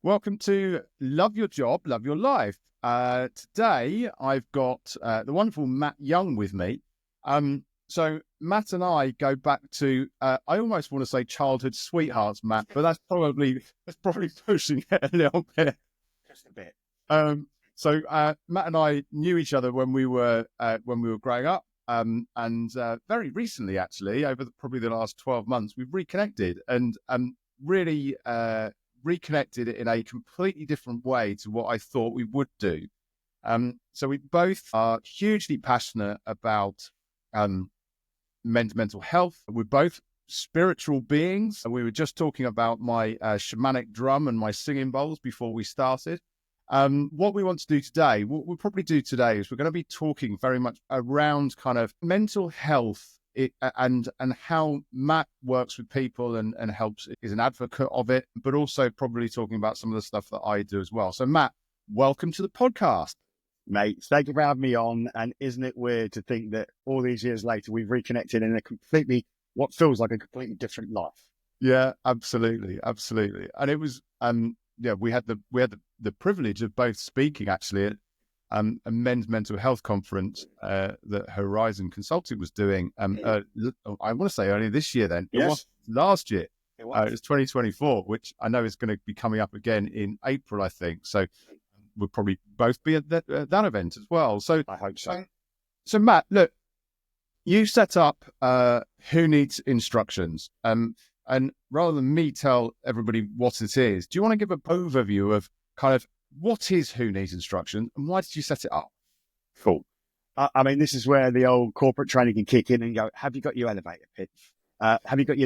Welcome to Love Your Job, Love Your Life. Today, I've got the wonderful Matt Young with me. So Matt and I go back to, I almost want to say childhood sweethearts, Matt, but that's probably pushing it a little bit. Just a bit. So Matt and I knew each other when we were growing up, and very recently, actually, over probably the last 12 months, we've reconnected and really reconnected in a completely different way to what I thought we would do. So we both are hugely passionate about mental health. We're both spiritual beings. We were just talking about my shamanic drum and my singing bowls before we started. What we want to do today, what we'll probably do today is we're going to be talking very much around kind of mental health and how Matt works with people and helps, is an advocate of it, but also probably talking about some of the stuff that I do as well. So Matt, welcome to the podcast. Mate, thank you for having me on. And isn't it weird to think that all these years later, we've reconnected in what feels like a completely different life? Yeah, absolutely. Absolutely. And it was, we had the privilege of both speaking actually at a men's mental health conference that Horizon Consulting was doing. I want to say only this year then. Yes. It was last year. It was. It was 2024, which I know is going to be coming up again in April, I think. So we'll probably both be at that event as well. So I hope so. So Matt, look, you set up Who Needs Instructions. And rather than me tell everybody what it is, do you want to give an overview of kind of what is Who Needs Instructions and why did you set it up? Cool. I mean, this is where the old corporate training can kick in and go, have you got your elevator pitch? Have you got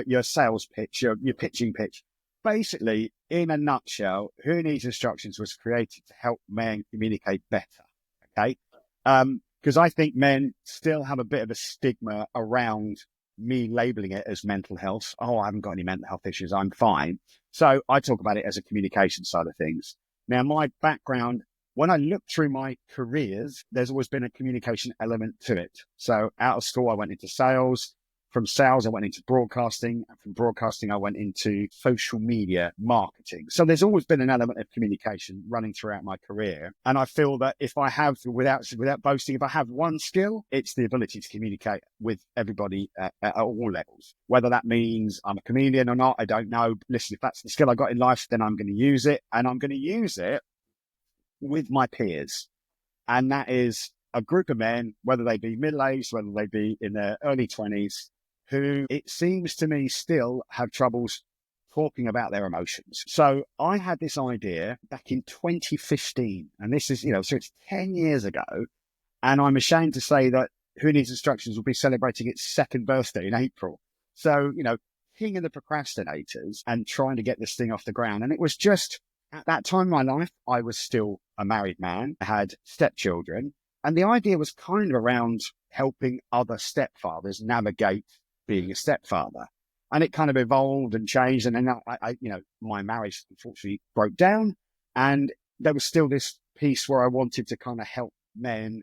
your sales pitch, your pitching pitch? Basically, in a nutshell, Who Needs Instructions was created to help men communicate better. Okay. Because I think men still have a bit of a stigma around me labeling it as mental health. Oh, I haven't got any mental health issues. I'm fine. So I talk about it as a communication side of things. Now, my background, when I look through my careers, there's always been a communication element to it. So out of school, I went into sales. From sales, I went into broadcasting. And from broadcasting, I went into social media marketing. So there's always been an element of communication running throughout my career. And I feel that if I have, without boasting, if I have one skill, it's the ability to communicate with everybody at all levels. Whether that means I'm a comedian or not, I don't know. Listen, if that's the skill I got in life, then I'm going to use it. And I'm going to use it with my peers. And that is a group of men, whether they be middle-aged, whether they be in their early 20s, who it seems to me still have troubles talking about their emotions. So I had this idea back in 2015, and this is, so it's 10 years ago. And I'm ashamed to say that Who Needs Instructions will be celebrating its second birthday in April. So, king of the procrastinators and trying to get this thing off the ground. And it was just at that time in my life, I was still a married man. I had stepchildren. And the idea was kind of around helping other stepfathers navigate being a stepfather. And it kind of evolved and changed. And then my marriage unfortunately broke down. And there was still this piece where I wanted to kind of help men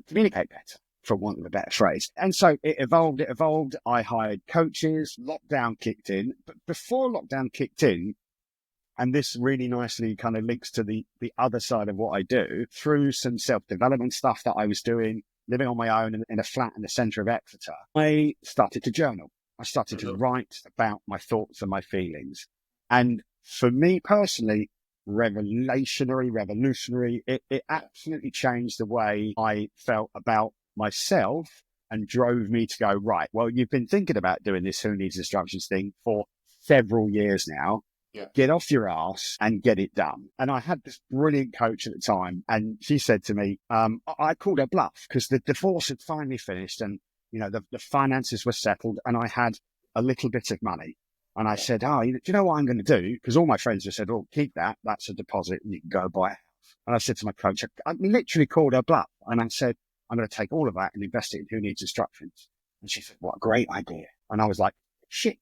communicate better, for want of a better phrase. And so it evolved. I hired coaches. Lockdown kicked in. But before lockdown kicked in, and this really nicely kind of links to the other side of what I do, through some self-development stuff that I was doing, living on my own in a flat in the centre of Exeter, I started to journal. I started to write about my thoughts and my feelings. And for me personally, revolutionary, it absolutely changed the way I felt about myself and drove me to go, right, well, you've been thinking about doing this Who Needs Instructions thing for several years now. Yeah. Get off your ass and get it done. And I had this brilliant coach at the time, and she said to me, I called her bluff because the divorce had finally finished and, the finances were settled and I had a little bit of money. And I said, do you know what I'm going to do? Because all my friends just said, oh, keep that. That's a deposit and you can go buy a house. And I said to my coach, I literally called her bluff. And I said, I'm going to take all of that and invest it in Who Needs Instructions. And she said, what a great idea. And I was like, shit.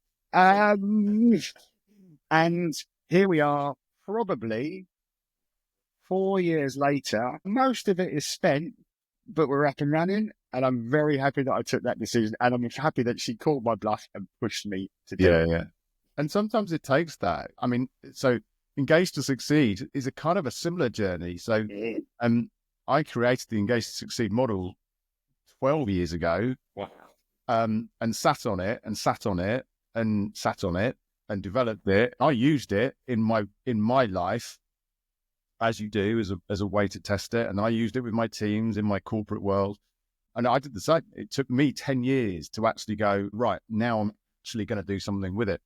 And here we are, probably 4 years later. Most of it is spent, but we're up and running. And I'm very happy that I took that decision. And I'm happy that she called my bluff and pushed me to do it. Yeah. And sometimes it takes that. I mean, so Engage to Succeed is a kind of a similar journey. So, um, I created the Engage to Succeed model 12 years ago, Wow. and sat on it and sat on it and sat on it and developed it. I used it in my life, as you do, as a way to test it. And I used it with my teams in my corporate world. And I did the same. It took me 10 years to actually go, right, now I'm actually going to do something with it.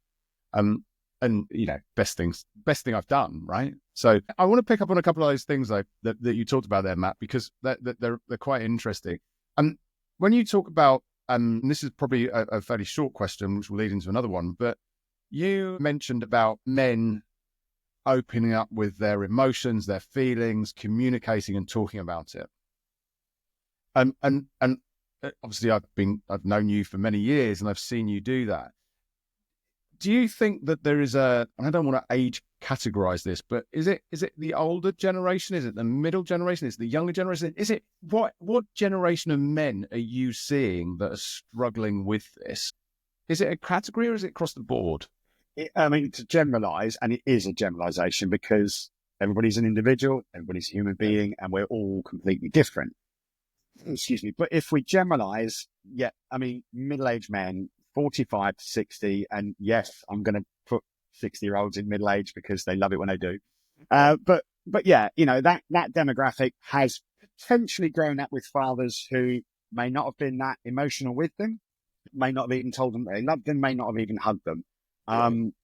And best thing I've done, right? So I want to pick up on a couple of those things that you talked about there, Matt, because they're quite interesting. And when you talk about, and this is probably a fairly short question, which will lead into another one, but you mentioned about men opening up with their emotions, their feelings, communicating and talking about it. And obviously I've known you for many years and I've seen you do that. Do you think that there is and I don't want to age categorize this, but is it the older generation? Is it the middle generation? Is it the younger generation? Is it what generation of men are you seeing that are struggling with this? Is it a category or is it across the board? To generalize, and it is a generalization because everybody's an individual, everybody's a human being, and we're all completely different. Excuse me. But if we generalize, middle-aged men, 45 to 60, and yes, I'm going to put 60-year-olds in middle age because they love it when they do. But yeah, that demographic has potentially grown up with fathers who may not have been that emotional with them, may not have even told them they loved them, may not have even hugged them.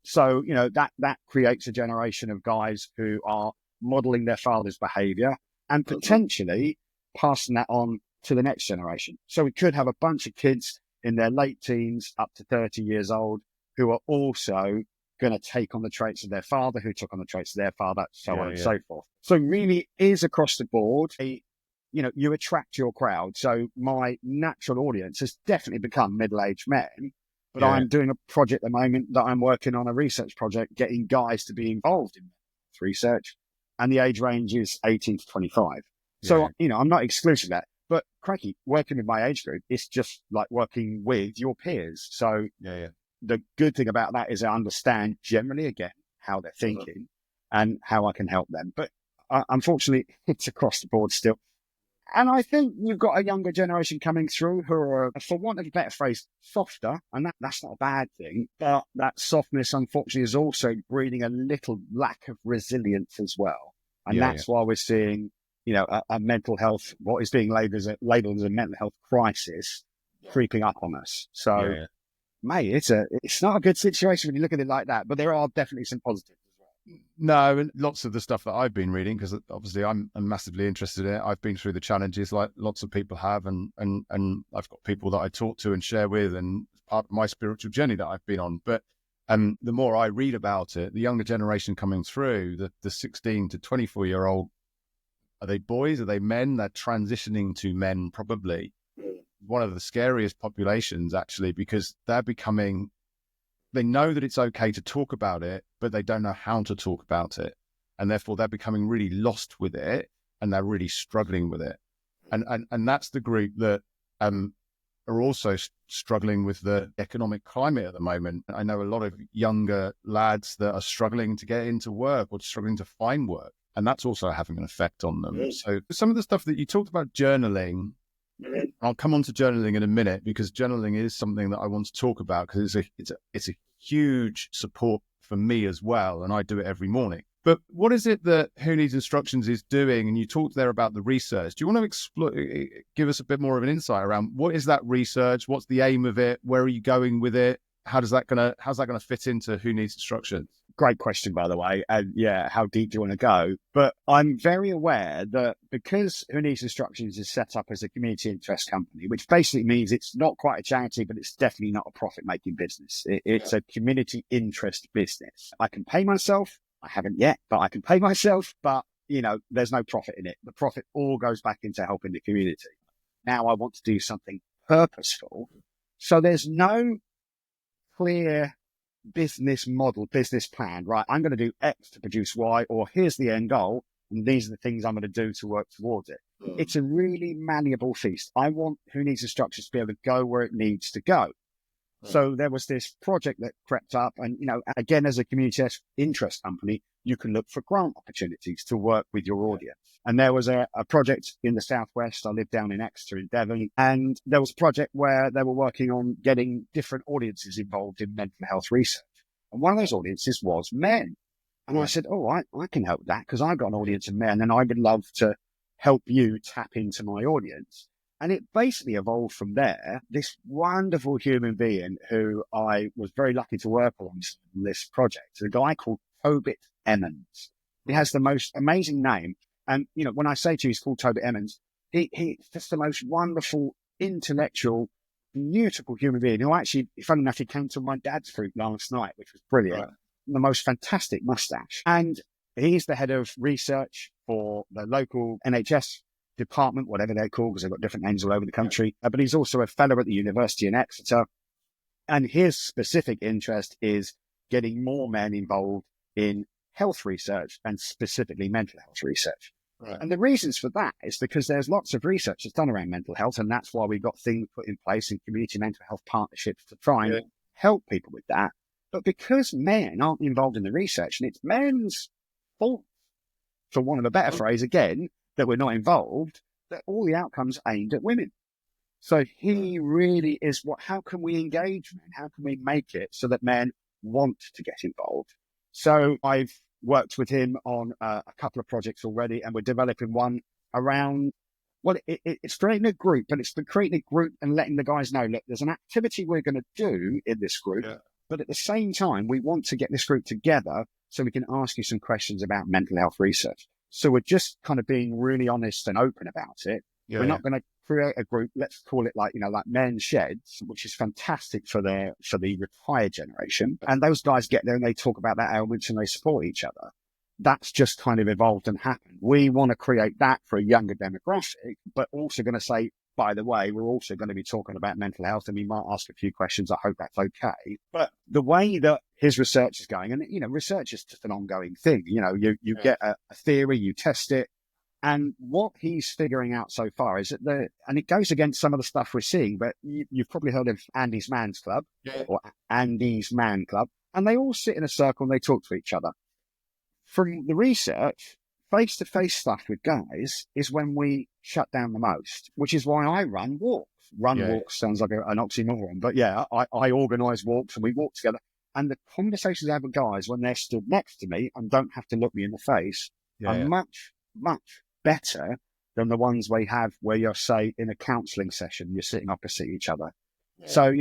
So, that creates a generation of guys who are modeling their father's behavior and potentially passing that on to the next generation. So we could have a bunch of kids in their late teens up to 30 years old who are also going to take on the traits of their father, who took on the traits of their father, so on and so forth. So really is across the board. You attract your crowd. So my natural audience has definitely become middle-aged men. But I'm doing a project at the moment that I'm working on, a research project, getting guys to be involved in research. And the age range is 18 to 25. So, I'm not exclusive of that. But cracky, working with my age group, it's just like working with your peers. So the good thing about that is I understand generally, again, how they're thinking and how I can help them. But unfortunately, it's across the board still. And I think you've got a younger generation coming through who are, for want of a better phrase, softer. And that's not a bad thing. But that softness, unfortunately, is also breeding a little lack of resilience as well. And that's why we're seeing, a mental health, what is being labeled as a mental health crisis creeping up on us. So, mate, it's not a good situation when you look at it like that. But there are definitely some positives. No, and lots of the stuff that I've been reading, because obviously I'm massively interested in it. I've been through the challenges like lots of people have, and I've got people that I talk to and share with, and part of my spiritual journey that I've been on. But the more I read about it, the younger generation coming through, the 16 to 24-year-old, are they boys? Are they men? They're transitioning to men, probably. One of the scariest populations, actually, because they know that it's okay to talk about it, but they don't know how to talk about it. And therefore they're becoming really lost with it and they're really struggling with it. And that's the group that are also struggling with the economic climate at the moment. I know a lot of younger lads that are struggling to get into work or struggling to find work. And that's also having an effect on them. So some of the stuff that you talked about, journaling, I'll come on to journaling in a minute, because journaling is something that I want to talk about, because it's a huge support for me as well, and I do it every morning. But what is it that Who Needs Instructions is doing? And you talked there about the research. Do you want to give us a bit more of an insight around what is that research? What's the aim of it? Where are you going with it? How's that gonna fit into Who Needs Instructions? Great question, by the way. And how deep do you want to go? But I'm very aware that because Who Needs Instructions is set up as a community interest company, which basically means it's not quite a charity, but it's definitely not a profit-making business. It's a community interest business. I can pay myself. I haven't yet, but I can pay myself. But, there's no profit in it. The profit all goes back into helping the community. Now I want to do something purposeful. So there's no clear business model, business plan, right? I'm going to do X to produce Y, or here's the end goal, and these are the things I'm going to do to work towards it. It's a really malleable feast. I want Who Needs Instructions to be able to go where it needs to go. So there was this project that crept up, and again, as a community interest company, you can look for grant opportunities to work with your audience. And there was a project in the Southwest. I live down in Exeter in Devon, and there was a project where they were working on getting different audiences involved in mental health research. And one of those audiences was men. And I said, oh, I can help that because I've got an audience of men and I would love to help you tap into my audience. And it basically evolved from there. This wonderful human being who I was very lucky to work alongside on this project, a guy called Tobit Emmons. He has the most amazing name. And, when I say to you he's called Tobit Emmons, he's just the most wonderful, intellectual, beautiful human being who actually, funny enough, he came to my dad's fruit last night, which was brilliant. Right. The most fantastic mustache. And he's the head of research for the local NHS department, whatever they're called, because they've got different names all over the country. But he's also a fellow at the university in Exeter. And his specific interest is getting more men involved in health research and specifically mental health research. Right. And the reasons for that is because there's lots of research that's done around mental health. And that's why we've got things put in place in community mental health partnerships to try and help people with that. But because men aren't involved in the research, and it's men's fault, for want of a better phrase, again, that we're not involved, that all the outcomes aimed at women. So he really is how can we engage men? How can we make it so that men want to get involved? So I've worked with him on a couple of projects already, and we're developing one around, it's creating a group, but it's creating a group and letting the guys know, look, there's an activity we're going to do in this group. Yeah. But at the same time, we want to get this group together so we can ask you some questions about mental health research. So we're just kind of being really honest and open about it. Yeah, we're not going to create a group, let's call it like men's sheds, which is fantastic for the retired generation. And those guys get there and they talk about their ailments and they support each other. That's just kind of evolved and happened. We want to create that for a younger demographic, but also going to say, by the way, we're also going to be talking about mental health and we might ask a few questions. I hope that's okay. But the way that his research is going, and, research is just an ongoing thing. You get a theory, you test it. And what he's figuring out so far is that and it goes against some of the stuff we're seeing, but you've probably heard of Andy's Man's Club or Andy's Man Club. And they all sit in a circle and they talk to each other. From the research, face-to-face stuff with guys is when we shut down the most, which is why I run walks. Walks sounds like an oxymoron, but I organise walks and we walk together. And the conversations I have with guys when they're stood next to me and don't have to look me in the face are much, much better than the ones we have where you're, say, in a counselling session, you're sitting opposite each other. Yeah. So,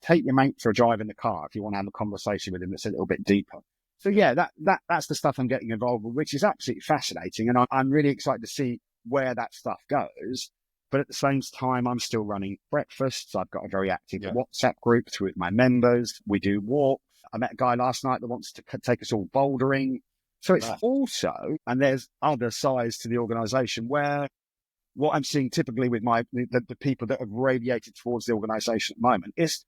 take your mate for a drive in the car if you want to have a conversation with him that's a little bit deeper. So that's the stuff I'm getting involved with, which is absolutely fascinating. And I'm really excited to see where that stuff goes. But at the same time, I'm still running breakfasts. I've got a very active WhatsApp group with my members. We do walks. I met a guy last night that wants to take us all bouldering. So it's also, and there's other sides to the organisation where what I'm seeing typically with the people that have radiated towards the organisation at the moment is,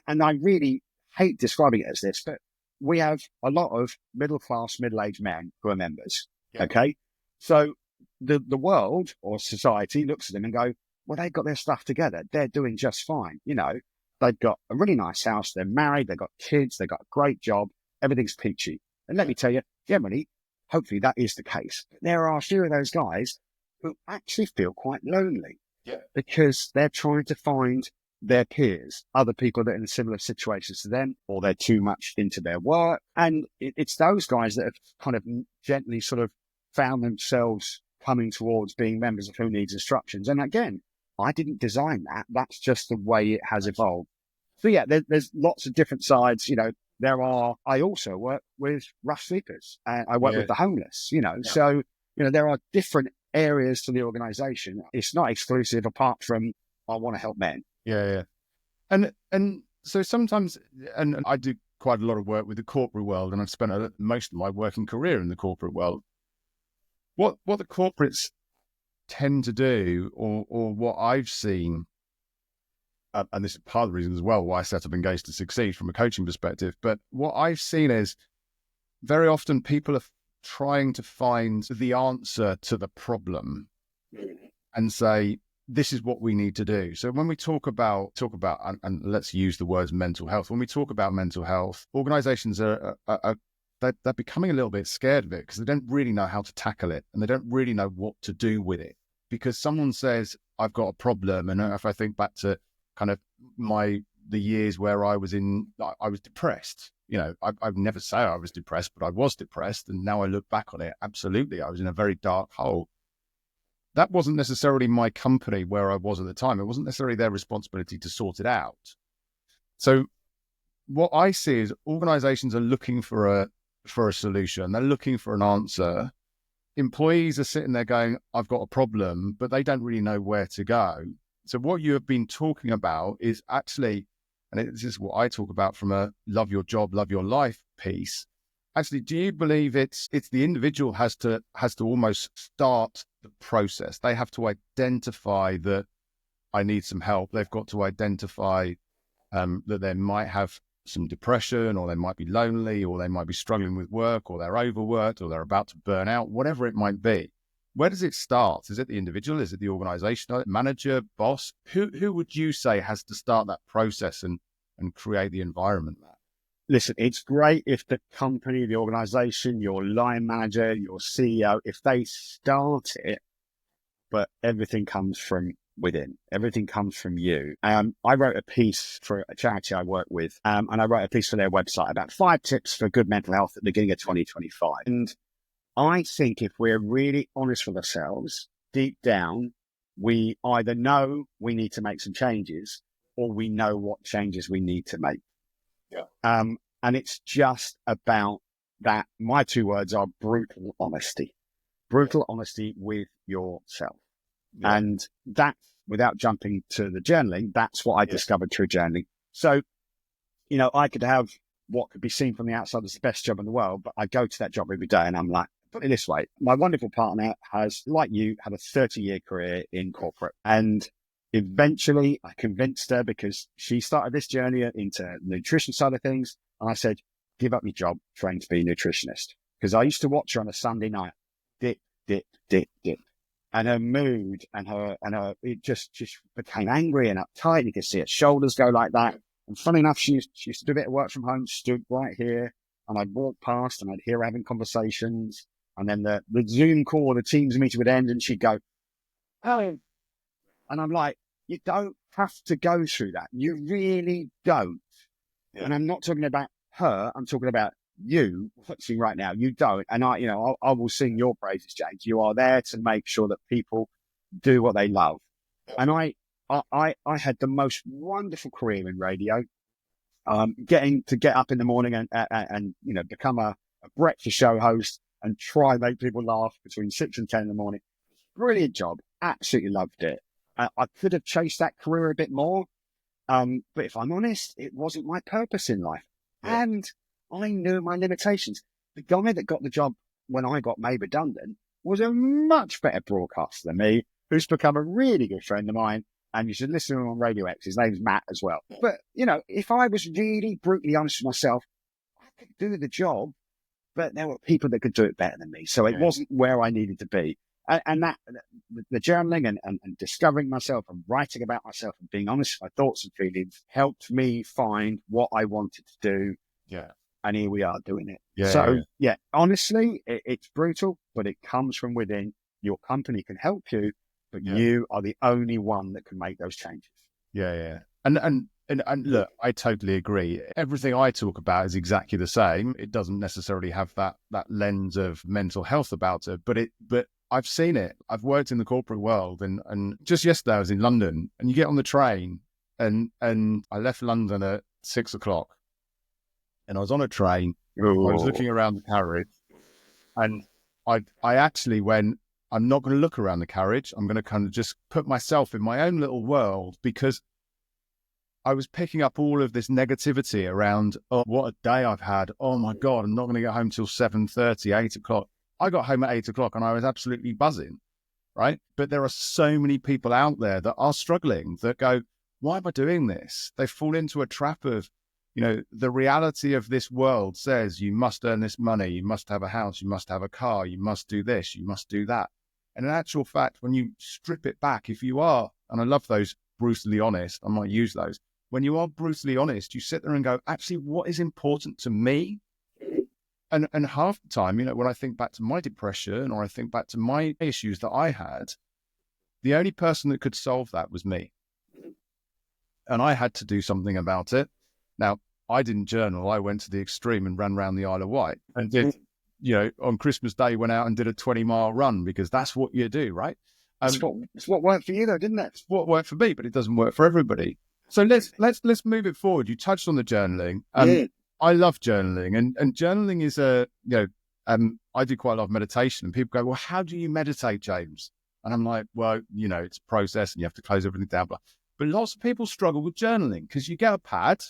and I really hate describing it as this, but we have a lot of middle-class, middle-aged men who are members, okay? So the world or society looks at them and go, well, they've got their stuff together. They're doing just fine. They've got a really nice house. They're married. They've got kids. They've got a great job. Everything's peachy. And let me tell you, generally, hopefully that is the case. But there are a few of those guys who actually feel quite lonely because they're trying to find their peers, other people that are in similar situations to them, or they're too much into their work. And it's those guys that have kind of gently sort of found themselves coming towards being members of Who Needs Instructions. And again, I didn't design that. That's just the way it has evolved. So there's lots of different sides. I also work with rough sleepers. I work with the homeless, so, there are different areas to the organization. It's not exclusive apart from I want to help men. Yeah. And so sometimes, and I do quite a lot of work with the corporate world, and I've spent most of my working career in the corporate world. What the corporates tend to do, or what I've seen, and this is part of the reason as well why I set up Engage to Succeed from a coaching perspective, but what I've seen is very often people are trying to find the answer to the problem and say, this is what we need to do. So when we talk about, and let's use the words mental health. When we talk about mental health, organizations they're becoming a little bit scared of it because they don't really know how to tackle it and they don't really know what to do with it. Because someone says, I've got a problem. And if I think back to kind of the years where I was depressed, I'd never say I was depressed, but I was depressed. And now I look back on it, absolutely, I was in a very dark hole. That wasn't necessarily my company where I was at the time. It wasn't necessarily their responsibility to sort it out. So what I see is organizations are looking for a solution. They're looking for an answer. Employees are sitting there going, I've got a problem, but they don't really know where to go. So what you have been talking about is actually, and this is what I talk about from a love your job, love your life piece. Actually, do you believe it's the individual has to almost start the process? They have to identify that I need some help. They've got to identify that they might have some depression, or they might be lonely, or they might be struggling with work, or they're overworked, or they're about to burn out, whatever it might be. Where does it start? Is it the individual? Is it the organization, manager, boss? Who would you say has to start that process and create the environment? Listen, it's great if the company, the organization, your line manager, your CEO, if they start it, but everything comes from within. Everything comes from you. I wrote a piece for a charity I work with, and I wrote a piece for their website about 5 tips for good mental health at the beginning of 2025. And I think if we're really honest with ourselves, deep down, we either know we need to make some changes or we know what changes we need to make. Yeah. And it's just about that. My 2 words are brutal honesty. Brutal honesty with yourself. Yeah. And that, without jumping to the journaling, that's what I discovered through journaling. So, I could have what could be seen from the outside as the best job in the world, but I go to that job every day and I'm like, put it this way, my wonderful partner has, like you, had a 30-year career in corporate. And eventually I convinced her, because she started this journey into the nutrition side of things. And I said, give up your job, train to be a nutritionist. Because I used to watch her on a Sunday night, dip, dip, dip, dip. And her mood and her, it just became angry and uptight. You could see her shoulders go like that. And funny enough, she used to do a bit of work from home, stood right here, and I'd walk past and I'd hear her having conversations. And then the Zoom call or the Teams meeting would end and she'd go, oh. And I'm like, you don't have to go through that. You really don't. Yeah. And I'm not talking about her. I'm talking about you watching right now. You don't. And I will sing your praises, James. You are there to make sure that people do what they love. And I had the most wonderful career in radio. Getting to get up in the morning and become a breakfast show host and try and make people laugh between 6 and 10 in the morning. Brilliant job. Absolutely loved it. I could have chased that career a bit more. But if I'm honest, it wasn't my purpose in life. Yeah. And I knew my limitations. The guy that got the job when I got made redundant was a much better broadcaster than me, who's become a really good friend of mine. And you should listen to him on Radio X. His name's Matt as well. But, if I was really brutally honest with myself, I could do the job, but there were people that could do it better than me. So it wasn't where I needed to be. And that, the journaling and discovering myself and writing about myself and being honest with my thoughts and feelings helped me find what I wanted to do. Yeah. And here we are doing it. Yeah, so, honestly, it's brutal, but it comes from within. Your company can help you, but you are the only one that can make those changes. Yeah. And look, I totally agree. Everything I talk about is exactly the same. It doesn't necessarily have that lens of mental health about it, but I've seen it. I've worked in the corporate world, and just yesterday I was in London, and you get on the train, and I left London at 6 o'clock, and I was on a train. Ooh. I was looking around the carriage, and I actually went, I'm not going to look around the carriage. I'm going to kind of just put myself in my own little world, because I was picking up all of this negativity around, oh, what a day I've had. Oh my God, I'm not going to get home till 7:30, 8 o'clock. I got home at 8 o'clock and I was absolutely buzzing, right? But there are so many people out there that are struggling, that go, why am I doing this? They fall into a trap of, the reality of this world says you must earn this money, you must have a house, you must have a car, you must do this, you must do that. And in actual fact, when you strip it back, if you are and I love those brutally honest, I might use those. When you are brutally honest, you sit there and go, actually, what is important to me? And half the time, when I think back to my depression or I think back to my issues that I had, the only person that could solve that was me. And I had to do something about it. Now, I didn't journal. I went to the extreme and ran around the Isle of Wight and did, on Christmas Day, went out and did a 20-mile run because that's what you do, right? It's what worked for you though, didn't it? It's what worked for me, but it doesn't work for everybody. So let's move it forward. You touched on the journaling. I love journaling, and journaling is I do quite a lot of meditation, and people go, well, how do you meditate, James? And I'm like, well, it's a process and you have to close everything down. But lots of people struggle with journaling because you get a pad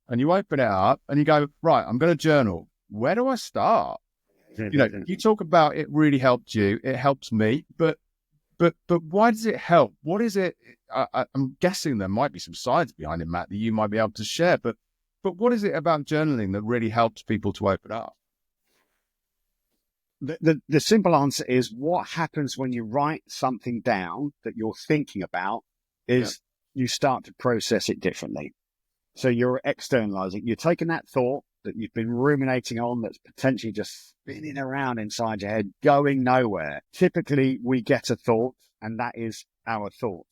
and you open it up and you go, right, I'm going to journal. Where do I start? You talk about it really helped you. It helps me, but why does it help? What is it? I'm guessing there might be some science behind it, Matt, that you might be able to share. But what is it about journaling that really helps people to open up? The simple answer is what happens when you write something down that you're thinking about is you start to process it differently. So you're externalizing. You're taking that thought that you've been ruminating on that's potentially just spinning around inside your head, going nowhere. Typically, we get a thought, and that is our thought.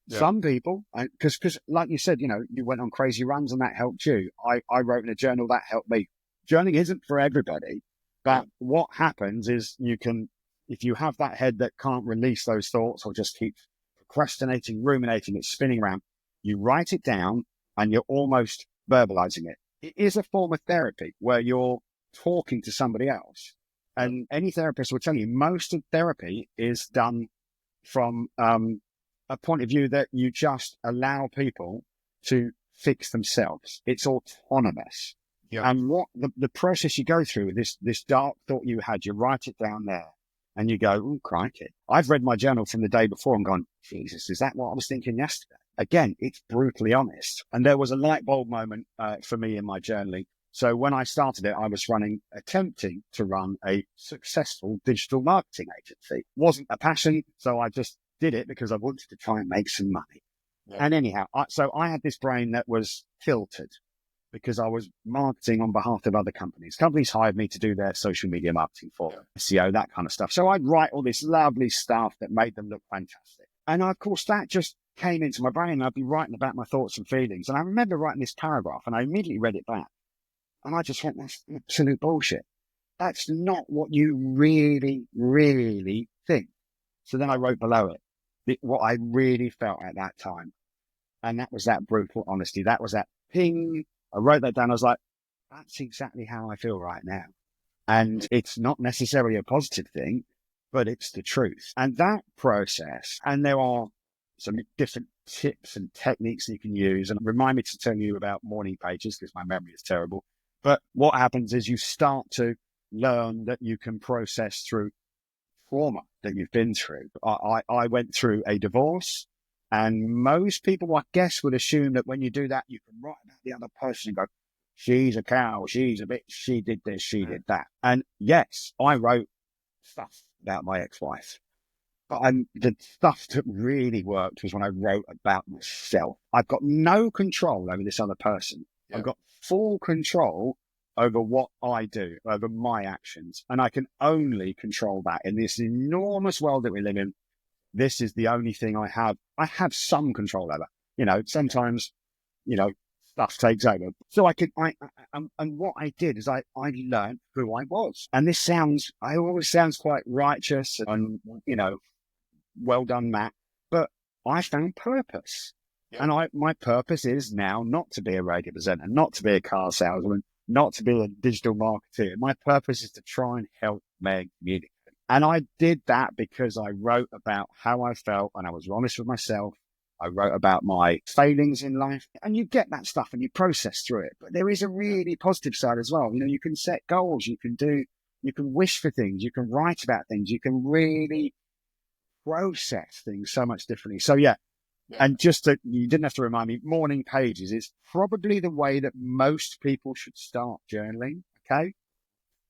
Yeah. Some people, because like you said, you went on crazy runs and that helped you. I wrote in a journal that helped me. Journaling isn't for everybody, but what happens is if you have that head that can't release those thoughts or just keep procrastinating, ruminating, it's spinning around, you write it down and you're almost verbalizing it. It is a form of therapy where you're talking to somebody else. And any therapist will tell you most of therapy is done from a point of view that you just allow people to fix themselves. It's autonomous. Yeah. And what the process you go through, this dark thought you had, you write it down there and you go, oh, crikey. I've read my journal from the day before and gone, Jesus, is that what I was thinking yesterday? Again, it's brutally honest. And there was a light bulb moment for me in my journaling. So when I started it, I was attempting to run a successful digital marketing agency. Wasn't a passion, so I just did it because I wanted to try and make some money. Yeah. And anyhow, so I had this brain that was filtered because I was marketing on behalf of other companies. Companies hired me to do their social media marketing for them, SEO, that kind of stuff. So I'd write all this lovely stuff that made them look fantastic. And of course, that just came into my brain. I'd be writing about my thoughts and feelings. And I remember writing this paragraph and I immediately read it back. And I just went, that's absolute bullshit. That's not what you really, really think. So then I wrote below it what I really felt at that time. And that was that brutal honesty. That was that ping. I wrote that down. I was like, that's exactly how I feel right now. And it's not necessarily a positive thing, but it's the truth. And that process, and there are some different tips and techniques that you can use. And remind me to tell you about morning pages because my memory is terrible. But what happens is you start to learn that you can process through trauma that you've been through. I went through a divorce, and most people, I guess, would assume that when you do that, you can write about the other person and go, she's a cow, she's a bitch, she did this, she did that. And yes, I wrote stuff about my ex-wife. But the stuff that really worked was when I wrote about myself. I've got no control over this other person. Yeah. I've got full control over what I do, over my actions. And I can only control that in this enormous world that we live in. This is the only thing I have. I have some control over. Sometimes, stuff takes over. So and what I did is I learned who I was. And I always sounds quite righteous and, well done, Matt. But I found purpose. Yeah. And my purpose is now not to be a radio presenter, not to be a car salesman, not to be a digital marketer. My purpose is to try and help my community. And I did that because I wrote about how I felt and I was honest with myself. I wrote about my failings in life, and you get that stuff and you process through it. But there is a really positive side as well. You can set goals, you can wish for things, you can write about things, you can really process things so much differently. So yeah. And you didn't have to remind me, morning pages is probably the way that most people should start journaling. Okay.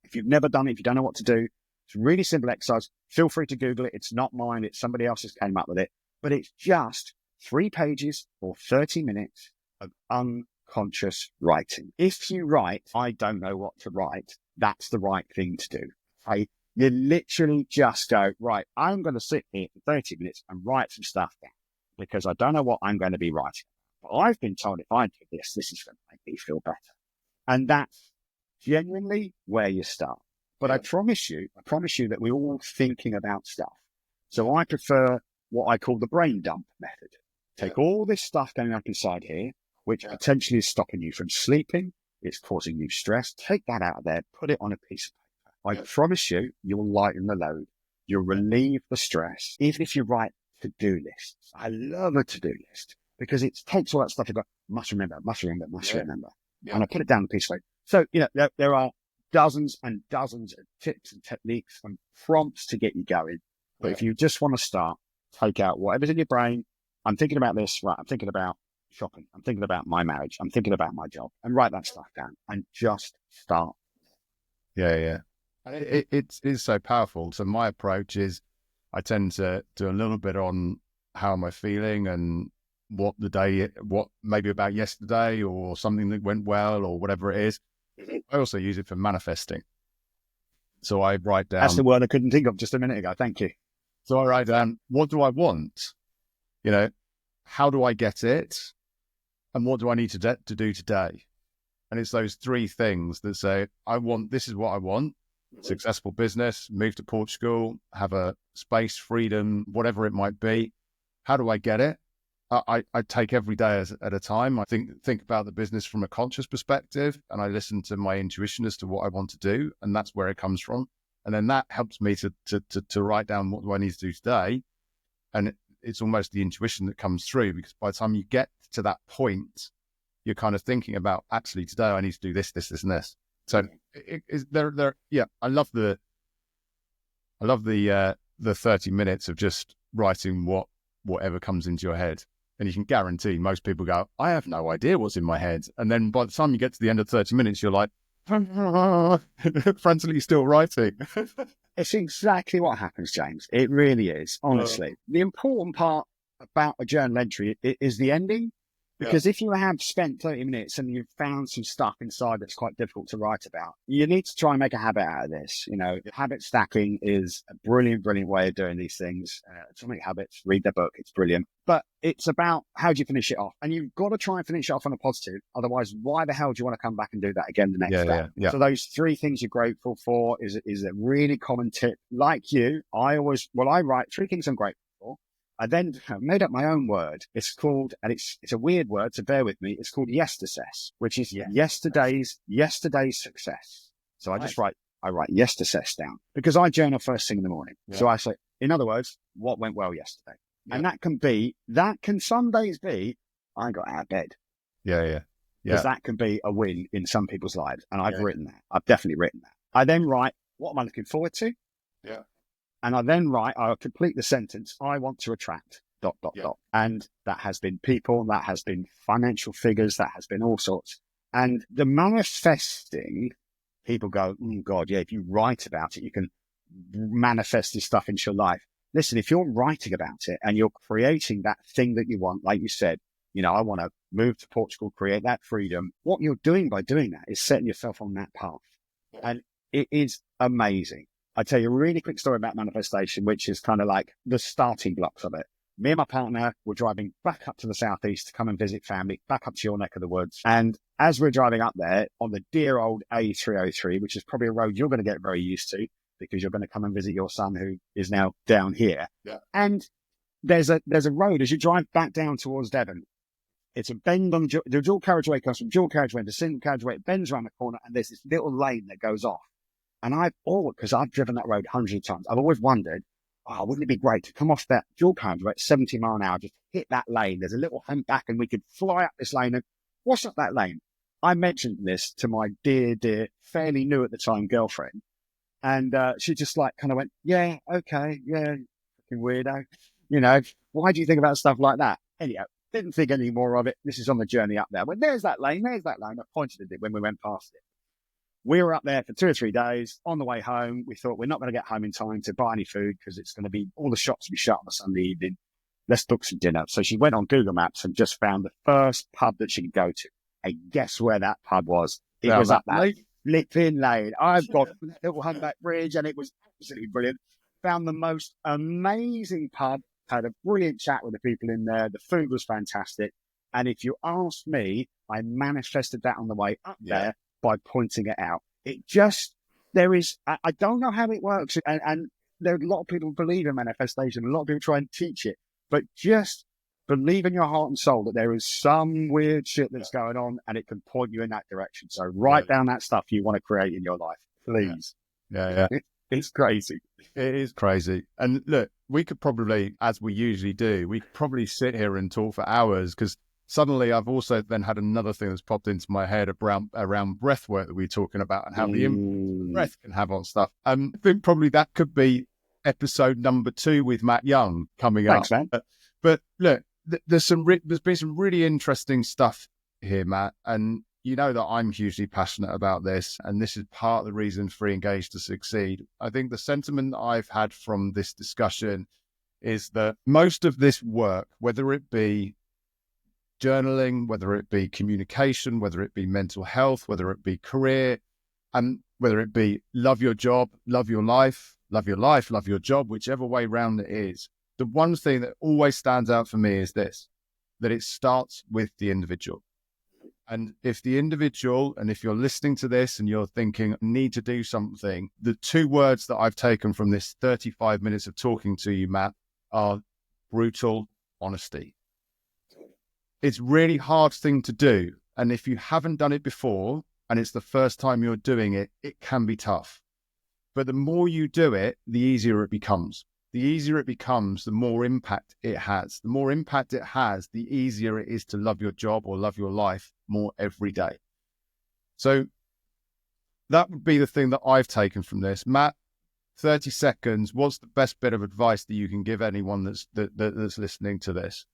If you've never done it, if you don't know what to do, it's a really simple exercise. Feel free to Google it. It's not mine. It's somebody else's came up with it. but it's just 3 pages or 30 minutes of unconscious writing. If you write, I don't know what to write, that's the right thing to do. You literally just go, right, I'm going to sit here for 30 minutes and write some stuff down because I don't know what I'm going to be writing. But I've been told if I do this, this is going to make me feel better. And that's genuinely where you start. But I promise you that we're all thinking about stuff. So I prefer what I call the brain dump method. Take all this stuff going up inside here, which potentially is stopping you from sleeping. It's causing you stress. Take that out of there, put it on a piece of paper. I promise you, you'll lighten the load. You'll relieve the stress. Even if you write to-do lists. I love a to-do list because it takes all that stuff you've got, must remember. And I put it down on a piece of paper. So, there are dozens and dozens of tips and techniques and prompts to get you going. But if you just want to start, take out whatever's in your brain. I'm thinking about this, right? I'm thinking about shopping. I'm thinking about my marriage. I'm thinking about my job, and write that stuff down and just start. Yeah. It is so powerful. So my approach is I tend to do a little bit on how am I feeling and what maybe about yesterday or something that went well or whatever it is. I also use it for manifesting. So I write down. That's the word I couldn't think of just a minute ago. Thank you. So I write down, what do I want? How do I get it? And what do I need to do today? And it's those 3 things that say, this is what I want. Successful business, move to Portugal, have a space, freedom, whatever it might be. How do I get it? I take every day at a time. I think about the business from a conscious perspective, and I listen to my intuition as to what I want to do, and that's where it comes from. And then that helps me to write down what do I need to do today. And it's almost the intuition that comes through, because by the time you get to that point, you're kind of thinking about, actually today I need to do this, this, this, and this. So I love the 30 minutes of just writing whatever comes into your head. And you can guarantee most people go, I have no idea what's in my head. And then by the time you get to the end of 30 minutes, you're like, frantically still writing. It's exactly what happens, James. It really is, honestly. The important part about a journal entry is the ending. Because if you have spent 30 minutes and you've found some stuff inside that's quite difficult to write about, you need to try and make a habit out of this. Habit stacking is a brilliant, brilliant way of doing these things. Atomic Habits, read their book. It's brilliant. But it's about how do you finish it off? And you've got to try and finish it off on a positive. Otherwise, why the hell do you want to come back and do that again the next day? Yeah. So those 3 things you're grateful for is a really common tip. Like you, I write 3 things I'm grateful for. I then made up my own word. It's called, and it's a weird word, so bear with me. It's called yesterday, which is yesterday's success. So I write yesterday down because I journal first thing in the morning. Yeah. So I say, in other words, what went well yesterday? Yeah. And that can some days be, I got out of bed. Yeah. Because that can be a win in some people's lives. And I've written that. I've definitely written that. I then write, what am I looking forward to? Yeah. And I then I'll complete the sentence, I want to attract ... And that has been people, that has been financial figures, that has been all sorts. And the manifesting, people go, oh God, if you write about it, you can manifest this stuff into your life. Listen, if you're writing about it and you're creating that thing that you want, like you said, I want to move to Portugal, create that freedom. What you're doing by doing that is setting yourself on that path. And it is amazing. I tell you a really quick story about manifestation, which is kind of like the starting blocks of it. Me and my partner were driving back up to the southeast to come and visit family, back up to your neck of the woods. And as we're driving up there on the dear old A303, which is probably a road you're going to get very used to because you're going to come and visit your son who is now down here. Yeah. And there's a road as you drive back down towards Devon. It's a bend on the dual carriageway, comes from dual carriageway to single carriageway. It bends around the corner and there's this little lane that goes off. And because I've driven that road hundreds of times, I've always wondered, wouldn't it be great to come off that dual carriageway at 70 mile an hour, just hit that lane. There's a little hump back and we could fly up this lane. And what's up that lane? I mentioned this to my dear, fairly new at the time girlfriend. And she just kind of went, yeah, okay, yeah, fucking weirdo. Why do you think about stuff like that? Anyhow, didn't think any more of it. This is on the journey up there. Well, there's that lane. I pointed at it when we went past it. We were up there for 2 or 3 days. On the way home, we thought we're not going to get home in time to buy any food because it's going to be all the shops will be shut on a Sunday evening. let's book some dinner. So she went on Google Maps and just found the first pub that she could go to. And guess where that pub was? It Down was that up that lake. flipping lane. I've got that little humpback bridge, and it was absolutely brilliant. Found the most amazing pub, had a brilliant chat with the people in there. The food was fantastic. And if you ask me, I manifested that on the way up there by pointing it out. It just, I don't know how it works. And there are a lot of people who believe in manifestation. A lot of people try and teach it, but just believe in your heart and soul that there is some weird shit that's going on and it can point you in that direction. So write down that stuff you want to create in your life, please. Yeah. It's crazy. It is crazy. And look, we could probably, as we usually do, we could probably sit here and talk for hours, because suddenly I've also then had another thing that's popped into my head around breath work that we're talking about, and how the impact breath can have on stuff. I think probably that could be episode number 2 with Matt Young coming Thanks, up. man. But look, there's been some really interesting stuff here, Matt, and you know that I'm hugely passionate about this, and this is part of the reason for Engage to succeed. I think the sentiment I've had from this discussion is that most of this work, whether it be journaling, whether it be communication, whether it be mental health, whether it be career, and whether it be love your job, love your life, love your job, whichever way round it is, the one thing that always stands out for me is this, that it starts with the individual. And if the individual, and if you're listening to this and you're thinking, I need to do something, the 2 words that I've taken from this 35 minutes of talking to you, Matt, are brutal honesty. It's a really hard thing to do. And if you haven't done it before, and it's the first time you're doing it, it can be tough. But the more you do it, the easier it becomes. The easier it becomes, the more impact it has. The more impact it has, the easier it is to love your job or love your life more every day. So that would be the thing that I've taken from this. Matt, 30 seconds, what's the best bit of advice that you can give anyone that's listening to this?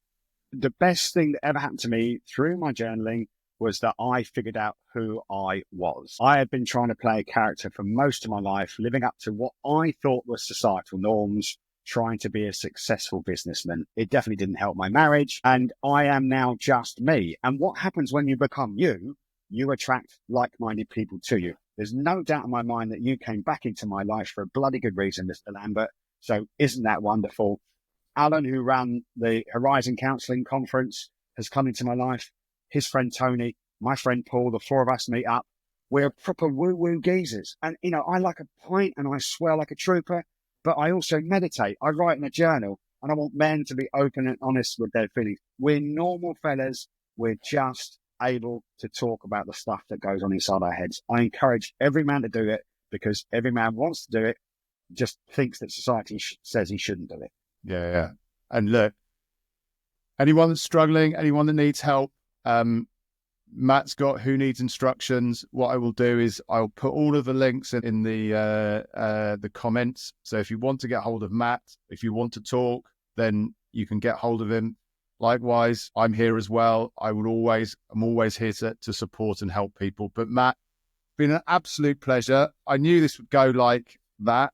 The best thing that ever happened to me through my journaling was that I figured out who I was. I had been trying to play a character for most of my life, living up to what I thought were societal norms, trying to be a successful businessman. It definitely didn't help my marriage, and I am now just me. And what happens when you become you, you attract like-minded people to you. There's no doubt in my mind that you came back into my life for a bloody good reason, Mr. Lambert. So isn't that wonderful? Alan, who ran the Horizon Counselling Conference, has come into my life. His friend Tony, my friend Paul, the 4 of us meet up. We're proper woo-woo geezers. And, you know, I like a pint and I swear like a trooper, but I also meditate. I write in a journal, and I want men to be open and honest with their feelings. We're normal fellas. We're just able to talk about the stuff that goes on inside our heads. I encourage every man to do it, because every man wants to do it, just thinks that society says he shouldn't do it. Yeah. And look, anyone that's struggling, anyone that needs help, Matt's got Who Needs Instructions. What I will do is I'll put all of the links in the comments. So if you want to get hold of Matt, if you want to talk, then you can get hold of him. Likewise, I'm here as well. I'm always here to support and help people. But Matt, it's been an absolute pleasure. I knew this would go like that.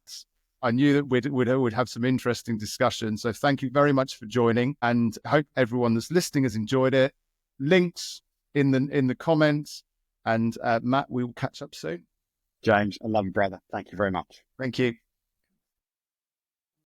I knew that we'd have some interesting discussions. So thank you very much for joining, and I hope everyone that's listening has enjoyed it. Links in the comments, and Matt, we will catch up soon. James, I love you, brother. Thank you very much. Thank you.